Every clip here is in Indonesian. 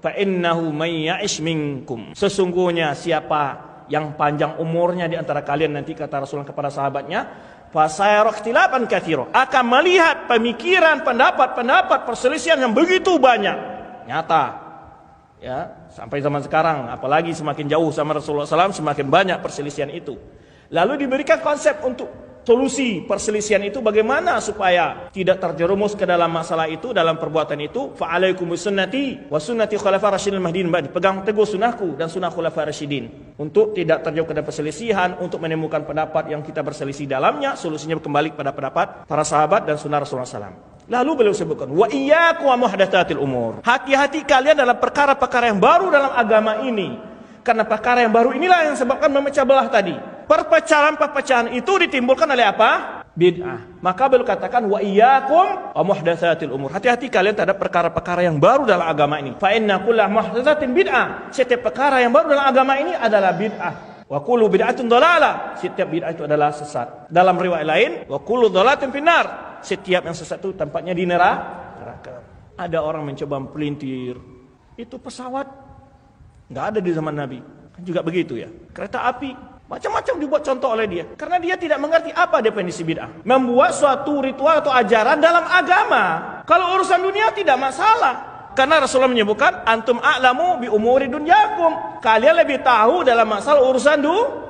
Fa innahu may ya'ish minkum. Sesungguhnya siapa yang panjang umurnya di antara kalian nanti, kata Rasulullah kepada sahabatnya, fa sayara ikhtilafan katsira, akan melihat pemikiran, pendapat perselisihan yang begitu banyak. Nyata. Ya, sampai zaman sekarang, apalagi semakin jauh sama Rasulullah SAW, semakin banyak perselisihan itu. Lalu diberikan konsep untuk solusi perselisihan itu, bagaimana supaya tidak terjerumus ke dalam masalah itu, dalam perbuatan itu. Fa alaikum bisunnati wa sunnati khulafaur rasyidin mahdiyyin ba'di. Pegang teguh sunnahku dan sunnah khulafaur rasyidin, untuk tidak terjauh ke dalam perselisihan, untuk menemukan pendapat yang kita berselisih dalamnya, solusinya kembali kepada pendapat para sahabat dan sunnah Rasulullah SAW. Lalu beliau sebutkan, wa iyyakum wa muhdatsatil umur. Hati-hati kalian dalam perkara-perkara yang baru dalam agama ini, karena perkara yang baru inilah yang sebabkan memecah belah tadi. Perpecahan itu ditimbulkan oleh apa? Bid'ah. Maka beliau katakan, wa iyyakum wa muhdatsatil umur. Hati-hati kalian terhadap perkara-perkara yang baru dalam agama ini. Fa inna kulla muhdatsatin bid'ah. Setiap perkara yang baru dalam agama ini adalah bid'ah. Wa kullu bid'atin dhalalah. Setiap bid'ah itu adalah sesat. Dalam riwayat lain, wa kullu dhalalatin finnar. Setiap yang sesat itu tempatnya di neraka. Ada orang mencoba melintir. Itu pesawat nggak ada di zaman Nabi. Kan juga begitu ya. Kereta api, macam-macam dibuat contoh oleh dia. Karena dia tidak mengerti apa definisi bid'ah. Membuat suatu ritual atau ajaran dalam agama. Kalau urusan dunia tidak masalah. Karena Rasulullah menyebutkan, antum a'lamu bi umuri dunyakum. Kalian lebih tahu dalam masalah urusan dunia.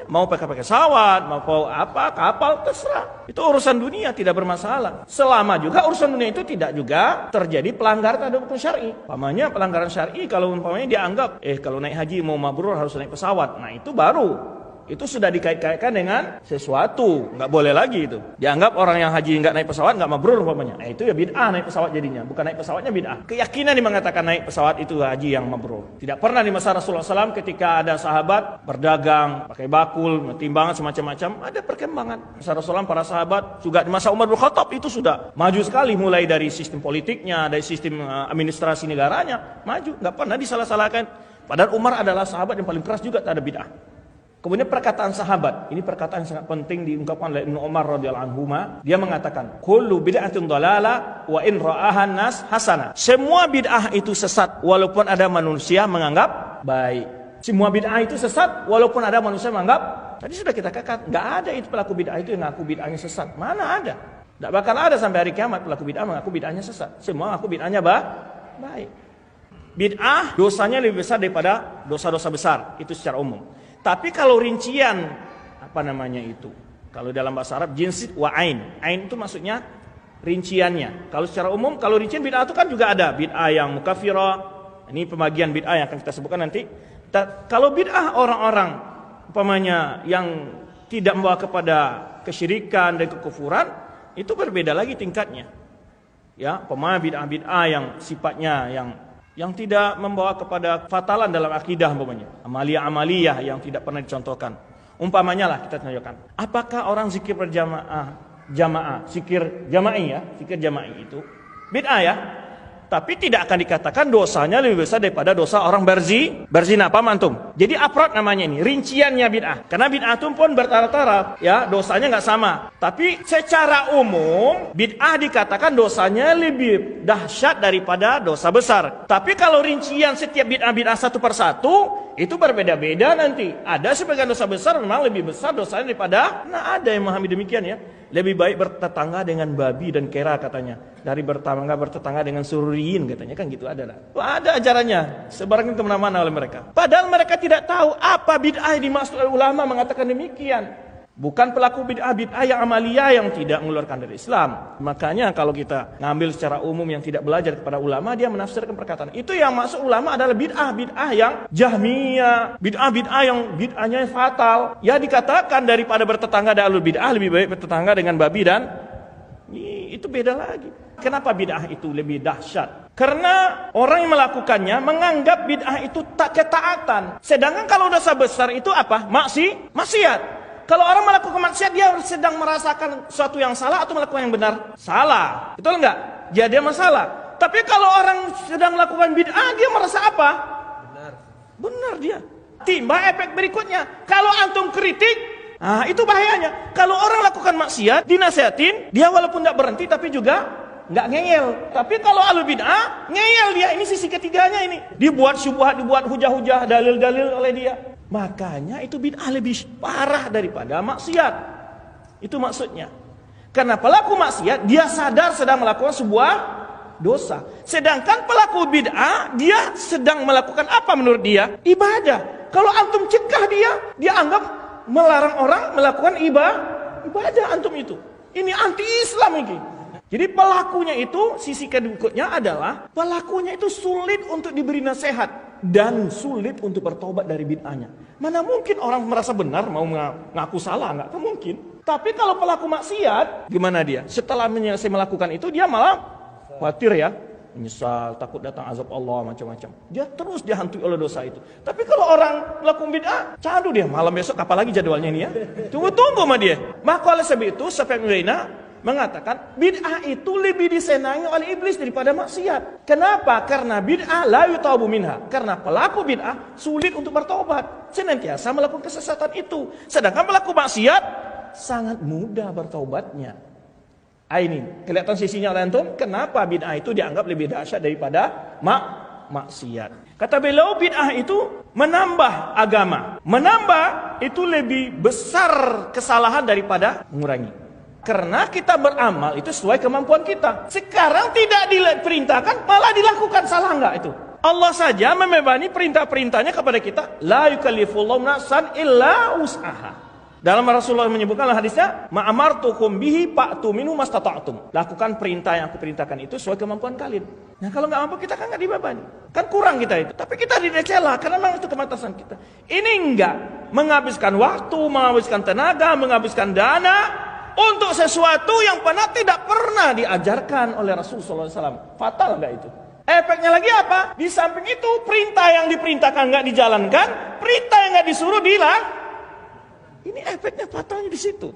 Mau pakai pesawat, mau apa, kapal, terserah. Itu urusan dunia, tidak bermasalah. Selama juga urusan dunia itu tidak juga terjadi pelanggaran terhadap hukum syar'i. Umpamanya pelanggaran syar'i, kalau umpamanya dianggap, kalau naik haji mau mabrur harus naik pesawat. Nah itu baru. Itu sudah dikait-kaitkan dengan sesuatu, nggak boleh lagi itu. Dianggap orang yang haji nggak naik pesawat nggak mabrur umpamanya. Itu ya bid'ah naik pesawat jadinya, bukan naik pesawatnya bid'ah. Keyakinan yang mengatakan naik pesawat itu haji yang mabrur. Tidak pernah di masa Rasulullah SAW ketika ada sahabat berdagang, pakai bakul, timbangan semacam-macam, ada perkembangan. Masa Rasulullah para sahabat juga di masa Umar bin Khattab itu sudah maju sekali, mulai dari sistem politiknya, dari sistem administrasi negaranya, maju, nggak pernah disalah-salahkan. Padahal Umar adalah sahabat yang paling keras juga terhadap bid'ah. Kemudian perkataan sahabat, ini perkataan yang sangat penting diungkapkan oleh Ibnu Umar radhiyallahu anhu. Dia mengatakan, kullu bid'atin dhalalah wa in ra'ahan nas hasanah. Semua bid'ah itu sesat walaupun ada manusia menganggap baik. Semua bid'ah itu sesat walaupun ada manusia menganggap. Tadi sudah kita katakan, enggak ada itu pelaku bid'ah itu yang ngaku bid'ahnya sesat. Mana ada? Enggak bakal ada sampai hari kiamat pelaku bid'ah mengaku bid'ahnya sesat. Semua ngaku bid'ahnya baik. Bid'ah dosanya lebih besar daripada dosa-dosa besar, itu secara umum. Tapi kalau rincian kalau dalam bahasa Arab jinsid wa ain. Ain itu maksudnya rinciannya. Kalau secara umum, kalau rincian bid'ah itu kan juga ada bid'ah yang mukaffirah. Ini pembagian bid'ah yang akan kita sebutkan nanti. Kalau bid'ah orang-orang umpamanya yang tidak membawa kepada kesyirikan dan kekufuran, itu berbeda lagi tingkatnya. Ya, umpamanya bid'ah yang sifatnya yang tidak membawa kepada fatalan dalam akidah umpamanya. Amaliyah yang tidak pernah dicontohkan. Umpamanya lah kita tunjukkan. Apakah orang zikir jamaah, zikir jama'i itu bid'ah ya? Tapi tidak akan dikatakan dosanya lebih besar daripada dosa orang berzina. Paham antum? Jadi afrod namanya ini, rinciannya bid'ah. Karena bid'ah itu pun bertaraf-taraf, ya, dosanya nggak sama. Tapi secara umum bid'ah dikatakan dosanya lebih dahsyat daripada dosa besar. Tapi kalau rincian setiap bid'ah satu persatu itu berbeda-beda nanti. Ada sebagian dosa besar memang lebih besar dosanya daripada, ada yang memahami demikian ya. Lebih baik bertetangga dengan babi dan kera katanya, dari bertetangga dengan sururiin katanya, kan gitu adalah. Ada ajarannya, sebarang itu kemana-mana oleh mereka. Padahal mereka tidak tahu apa bid'ah yang dimaksud oleh ulama mengatakan demikian. Bukan pelaku bid'ah yang amaliyah yang tidak mengeluarkan dari Islam. Makanya kalau kita ngambil secara umum yang tidak belajar kepada ulama, dia menafsirkan perkataan. Itu yang masuk ulama adalah bid'ah yang jahmiyah, bid'ah yang bid'ahnya fatal. Ya dikatakan daripada bertetangga dengan ahlul bid'ah, lebih baik bertetangga dengan babi dan itu beda lagi. Kenapa bid'ah itu lebih dahsyat? Karena orang yang melakukannya menganggap bid'ah itu tak ketaatan. Sedangkan kalau dosa besar itu apa? Maksiat. Kalau orang melakukan maksiat, dia sedang merasakan sesuatu yang salah atau melakukan yang benar? Salah. Betul enggak? Jadi dia masalah. Tapi kalau orang sedang melakukan bid'ah, dia merasa apa? Benar dia. Timbang efek berikutnya. Kalau antum kritik, itu bahayanya. Kalau orang lakukan maksiat, dinasihatin, dia walaupun tidak berhenti tapi juga nggak ngeyel. Tapi kalau ahlu bid'ah, ngeyel dia. Ini sisi ketiganya ini. Dibuat syubhat, dibuat hujah-hujah, dalil-dalil oleh dia. Makanya itu bid'ah lebih parah daripada maksiat. Itu maksudnya. Karena pelaku maksiat, dia sadar sedang melakukan sebuah dosa. Sedangkan pelaku bid'ah, dia sedang melakukan apa menurut dia? Ibadah. Kalau antum cegah dia anggap melarang orang melakukan ibadah antum itu. Ini anti-Islam ini. Jadi pelakunya itu, sisi kedua adalah pelakunya itu sulit untuk diberi nasihat dan sulit untuk bertobat dari bid'ahnya. Mana mungkin orang merasa benar mau ngaku salah, nggak mungkin. Tapi kalau pelaku maksiat, gimana dia? Setelah menyelesai melakukan itu, dia malah khawatir ya, menyesal, takut datang azab Allah, macam-macam. Dia terus dihantui oleh dosa itu. Tapi kalau orang melakukan bid'ah, candu dia, malam besok apalagi jadwalnya ini ya. Tunggu-tunggu sama dia. Maka oleh sebab itu, Sufyan bin Uyainah mengatakan bid'ah itu lebih disenangi oleh iblis daripada maksiat. Kenapa? Karena bid'ah la yutaubu minha. Karena pelaku bid'ah sulit untuk bertaubat, senantiasa melakukan kesesatan itu. Sedangkan pelaku maksiat sangat mudah bertaubatnya. Ini kelihatan sisinya oleh antum. Kenapa bid'ah itu dianggap lebih dahsyat daripada maksiat? Kata beliau, bid'ah itu menambah agama. Menambah itu lebih besar kesalahan daripada mengurangi. Karena kita beramal itu sesuai kemampuan kita. Sekarang tidak diperintahkan, malah dilakukan. Salah enggak itu? Allah saja membebani perintah-perintahnya kepada kita. La yukallifullahu nafsan illa wus'aha. Dalam Rasulullah menyebutkan hadisnya, ma'amartukum bihi fa'tu minhu mastata'tum. Lakukan perintah yang aku perintahkan itu sesuai kemampuan kalian. Nah kalau nggak mampu kita kan nggak dibebani. Kan kurang kita itu. Tapi kita dicela karena memang itu kematasan kita. Ini enggak menghabiskan waktu, menghabiskan tenaga, menghabiskan dana untuk sesuatu yang tidak pernah diajarkan oleh Rasulullah SAW. Fatal nggak itu? Efeknya lagi apa? Di samping itu perintah yang diperintahkan nggak dijalankan, perintah yang nggak disuruh ini efeknya fatalnya di situ.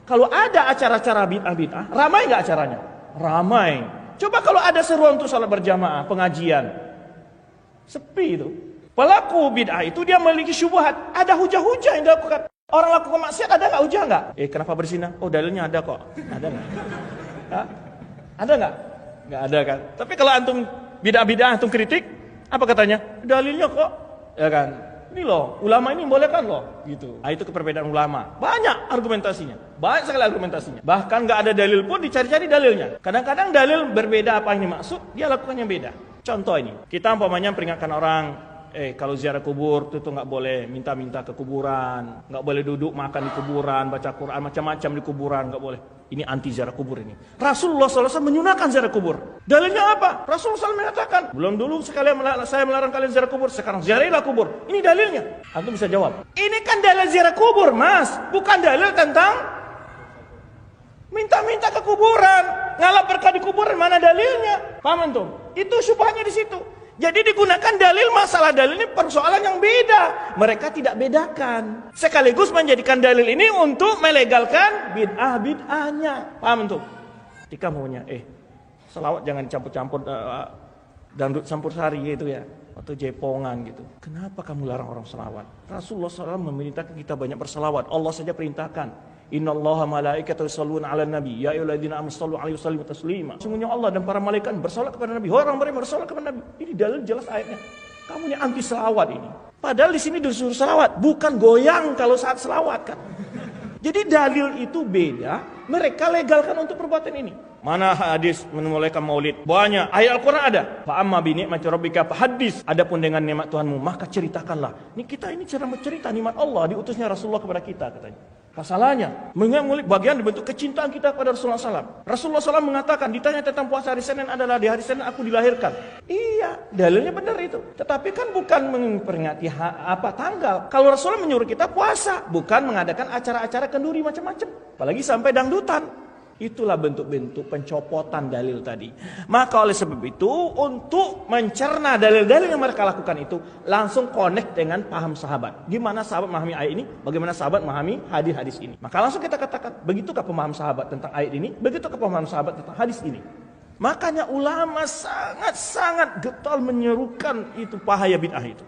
Kalau ada acara-acara bid'ah, ramai nggak acaranya? Ramai. Coba kalau ada seruan untuk salat berjamaah, pengajian, sepi itu. Pelaku bid'ah itu dia memiliki syubhat, ada hujah-hujah yang dilakukan. Orang lakukan maksiat ada nggak hujah nggak? Kenapa berzina? Oh dalilnya ada kok. Ada nggak? Ada nggak? Nggak ada kan? Tapi kalau antum bid'ah antum kritik, apa katanya? Dalilnya kok, ya kan? Ini loh, ulama ini bolehkan loh, gitu. Nah, itu keperbedaan ulama. Banyak argumentasinya, banyak sekali argumentasinya. Bahkan nggak ada dalil pun dicari-cari dalilnya. Kadang-kadang dalil berbeda apa yang dimaksud, dia lakukan yang beda. Contoh ini, kita umpamanya peringatkan orang, kalau ziarah kubur itu nggak boleh minta-minta ke kuburan, nggak boleh duduk makan di kuburan, baca Quran macam-macam di kuburan, nggak boleh. Ini anti ziarah kubur ini. Rasulullah SAW menyunahkan ziarah kubur. Dalilnya apa? Rasulullah SAW mengatakan, belum dulu sekalian saya melarang kalian ziarah kubur, sekarang ziarahilah kubur. Ini dalilnya. Antum bisa jawab. Ini kan dalil ziarah kubur, Mas, bukan dalil tentang minta-minta ke kuburan, ngalap berkah di kuburan. Mana dalilnya? Paham antum? Itu syubhatnya di situ. Jadi digunakan dalil, masalah dalil ini persoalan yang beda. Mereka tidak bedakan. Sekaligus menjadikan dalil ini untuk melegalkan bid'ah-bid'ahnya. Paham tuh? Ketika maunya, selawat jangan campur-campur dangdut campur sari gitu ya. Atau jepongan gitu. Kenapa kamu larang orang selawat? Rasulullah SAW memerintahkan kita banyak berselawat. Allah saja perintahkan. Innallaha malaikatahu yusholluna 'alan nabi ya ayyuhalladzina amanu shallu 'alaihi wasallimu taslima. Sungguhnya Allah dan para malaikat bersalawat kepada Nabi. Orang beriman bersalawat kepada Nabi. Ini dalil jelas ayatnya. Kamu ini anti selawat ini. Padahal di sini disuruh selawat, bukan goyang kalau saat selawat kan. Jadi dalil itu beda, mereka legalkan untuk perbuatan ini. Mana hadis memulaikan maulid? Banyak. Ayat Al-Quran ada. Fa amma bi ni'mati rabbika fahaddits. Adapun dengan nikmat Tuhanmu, maka ceritakanlah. Ini kita ini cara bercerita nikmat Allah diutusnya Rasulullah kepada kita katanya. Masalahnya, mengulik bagian bentuk kecintaan kita kepada Rasulullah SAW. Rasulullah SAW mengatakan, ditanya tentang puasa hari Senin adalah di hari Senin aku dilahirkan. Iya, dalilnya benar itu. Tetapi kan bukan memperingati tanggal. Kalau Rasulullah menyuruh kita puasa, bukan mengadakan acara-acara kenduri macam-macam. Apalagi sampai dangdutan. Itulah bentuk-bentuk pencopotan dalil tadi. Maka oleh sebab itu, untuk mencerna dalil-dalil yang mereka lakukan itu, langsung connect dengan paham sahabat. Gimana sahabat memahami ayat ini? Bagaimana sahabat memahami hadis-hadis ini? Maka langsung kita katakan, begitukah pemahaman sahabat tentang ayat ini? Begitukah pemahaman sahabat tentang hadis ini? Makanya ulama sangat-sangat getol menyerukan itu bahaya bid'ah itu.